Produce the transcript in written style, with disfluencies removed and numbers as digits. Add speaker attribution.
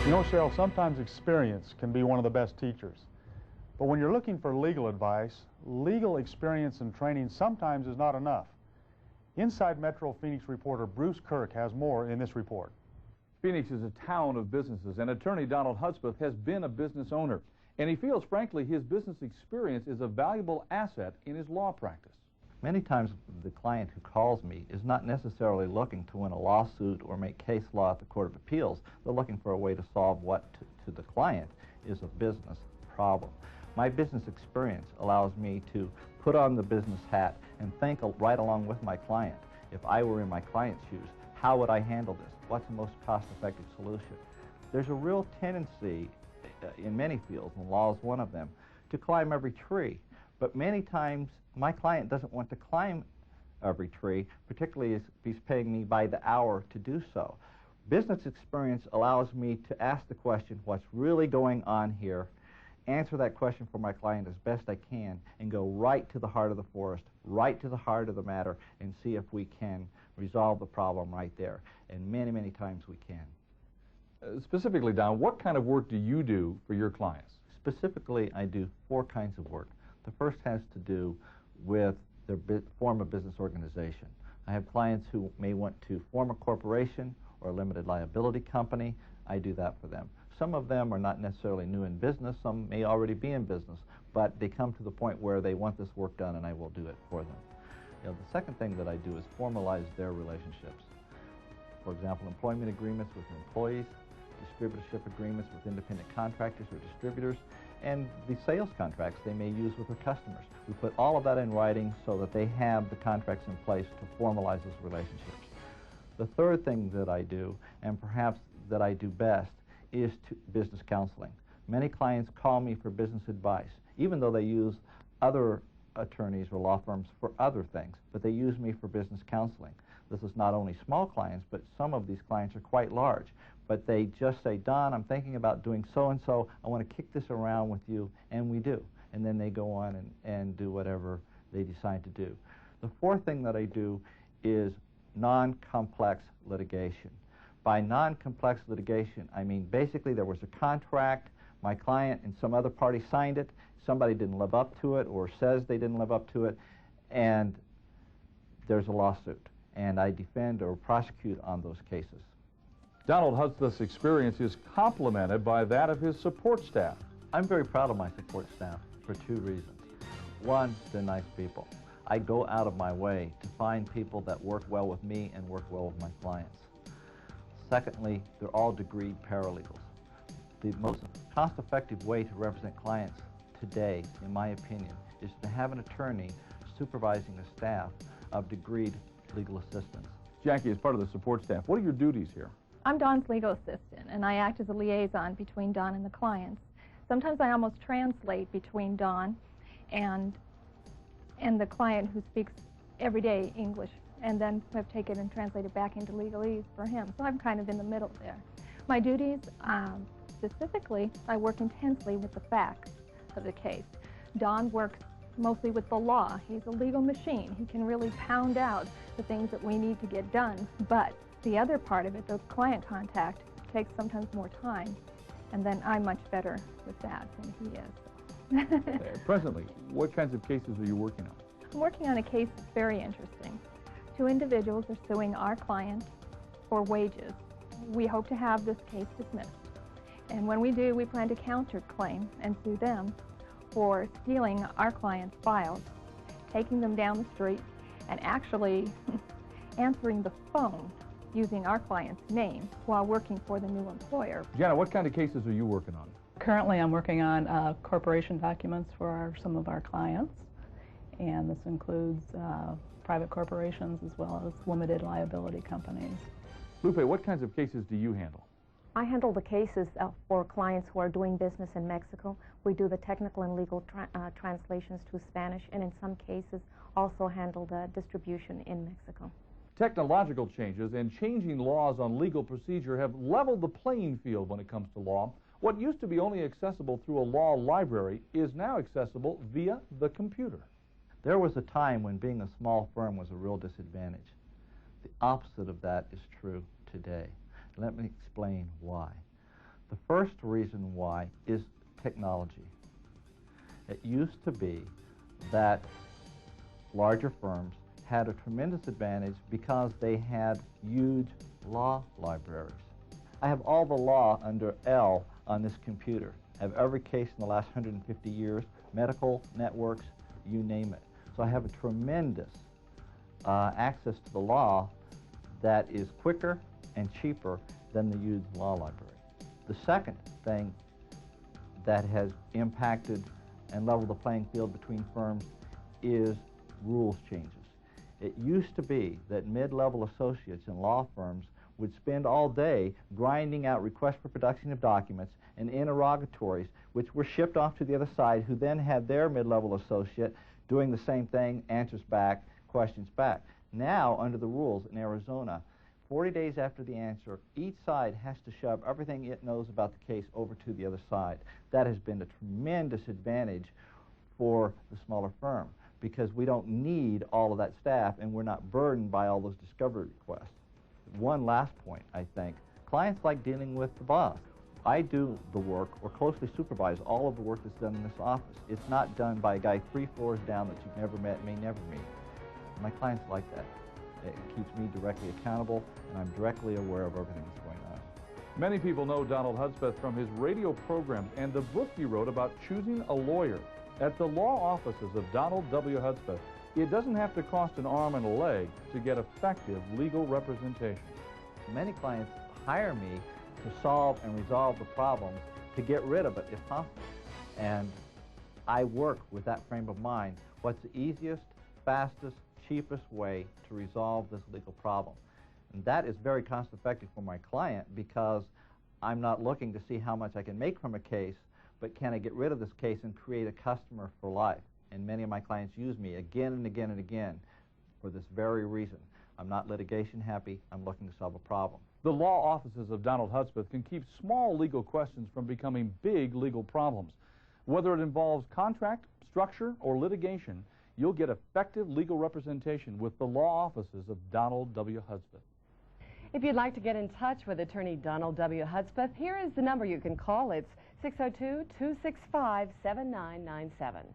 Speaker 1: You know, Cheryl, sometimes experience can be one of the best teachers. But when you're looking for legal advice, legal experience and training sometimes is not enough. Inside Metro Phoenix reporter Bruce Kirk has more in this report.
Speaker 2: Phoenix is a town of businesses, and attorney Donald Hudspeth has been a business owner. And he feels, frankly, his business experience is a valuable asset in his law practice.
Speaker 3: Many times the client who calls me is not necessarily looking to win a lawsuit or make case law at the Court of Appeals. They're looking for a way to solve what to the client is a business problem. My business experience allows me to put on the business hat and think right along with my client. If I were in my client's shoes, how would I handle this? What's the most cost-effective solution? There's a real tendency in many fields, and law is one of them, to climb every tree. But many times my client doesn't want to climb every tree, particularly if he's paying me by the hour to do so. Business experience allows me to ask the question, what's really going on here, answer that question for my client as best I can, and go right to the heart of the forest, right to the heart of the matter, and see if we can resolve the problem right there. And many, many times we can.
Speaker 2: Specifically, Don, what kind of work do you do for your clients?
Speaker 3: Specifically, I do 4 kinds of work. The first has to do with their form of business organization. I have clients who may want to form a corporation or a limited liability company. I do that for them. Some of them are not necessarily new in business. Some may already be in business, but they come to the point where they want this work done, and I will do it for them. You know, the second thing that I do is formalize their relationships. For example, employment agreements with employees, distributorship agreements with independent contractors or distributors, and the sales contracts they may use with their customers. We put all of that in writing so that they have the contracts in place to formalize those relationships. The third thing that I do, and perhaps that I do best, is business counseling. Many clients call me for business advice, even though they use other attorneys or law firms for other things, but they use me for business counseling. This is not only small clients, but some of these clients are quite large. But they just say, Don, I'm thinking about doing so-and-so. I want to kick this around with you, and we do. And then they go on and do whatever they decide to do. The fourth thing that I do is non-complex litigation. By non-complex litigation, I mean basically there was a contract, my client and some other party signed it, somebody didn't live up to it or says they didn't live up to it, and there's a lawsuit. And I defend or prosecute on those cases.
Speaker 2: Donald Hudspeth's experience is complemented by that of his support staff.
Speaker 3: I'm very proud of my support staff for 2 reasons. One, they're nice people. I go out of my way to find people that work well with me and work well with my clients. Secondly, they're all degreed paralegals. The most cost-effective way to represent clients today, in my opinion, is to have an attorney supervising a staff of degreed legal assistants.
Speaker 2: Jackie, as part of the support staff, what are your duties here?
Speaker 4: I'm Don's legal assistant, and I act as a liaison between Don and the clients. Sometimes I almost translate between Don and the client who speaks everyday English, and then have taken and translated back into legalese for him. So I'm kind of in the middle there. My duties, specifically, I work intensely with the facts of the case. Don works mostly with the law. He's a legal machine. He can really pound out the things that we need to get done, but the other part of it, the client contact, takes sometimes more time, and then I'm much better with that than he is.
Speaker 2: Presently, what kinds of cases are you working on?
Speaker 4: I'm working on a case that's very interesting. 2 individuals are suing our client for wages. We hope to have this case dismissed, and when we do, we plan to counterclaim and sue them for stealing our client's files, taking them down the street, and actually answering the phone using our client's name while working for the new employer.
Speaker 2: Jana, what kind of cases are you working on?
Speaker 5: Currently, I'm working on corporation documents for some of our clients, and this includes private corporations as well as limited liability companies.
Speaker 2: Lupe, what kinds of cases do you handle?
Speaker 6: I handle the cases for clients who are doing business in Mexico. We do the technical and legal translations to Spanish, and in some cases also handle the distribution in Mexico.
Speaker 2: Technological changes and changing laws on legal procedure have leveled the playing field when it comes to law. What used to be only accessible through a law library is now accessible via the computer.
Speaker 3: There was a time when being a small firm was a real disadvantage. The opposite of that is true today. Let me explain why. The first reason why is technology. It used to be that larger firms had a tremendous advantage because they had huge law libraries. I have all the law under L on this computer. I have every case in the last 150 years, medical, networks, you name it. So I have a tremendous access to the law that is quicker and cheaper than the huge law library. The second thing that has impacted and leveled the playing field between firms is rules changes. It used to be that mid-level associates in law firms would spend all day grinding out requests for production of documents and interrogatories, which were shipped off to the other side, who then had their mid-level associate doing the same thing, answers back, questions back. Now, under the rules in Arizona, 40 days after the answer, each side has to shove everything it knows about the case over to the other side. That has been a tremendous advantage for the smaller firm, because we don't need all of that staff and we're not burdened by all those discovery requests. One last point, I think. Clients like dealing with the boss. I do the work or closely supervise all of the work that's done in this office. It's not done by a guy 3 floors down that you've never met, may never meet. My clients like that. It keeps me directly accountable, and I'm directly aware of everything that's going on.
Speaker 2: Many people know Donald Hudspeth from his radio programs and the book he wrote about choosing a lawyer. At the law offices of Donald W. Hudspeth, it doesn't have to cost an arm and a leg to get effective legal representation.
Speaker 3: Many clients hire me to solve and resolve the problems, to get rid of it if possible. And I work with that frame of mind. What's the easiest, fastest, cheapest way to resolve this legal problem? And that is very cost effective for my client, because I'm not looking to see how much I can make from a case, but can I get rid of this case and create a customer for life? And many of my clients use me again and again and again for this very reason. I'm not litigation happy, I'm looking to solve a problem.
Speaker 2: The law offices of Donald Hudspeth can keep small legal questions from becoming big legal problems. Whether it involves contract, structure, or litigation, you'll get effective legal representation with the law offices of Donald W. Hudspeth.
Speaker 7: If you'd like to get in touch with attorney Donald W. Hudspeth, here is the number you can call. It's 602-265-7997.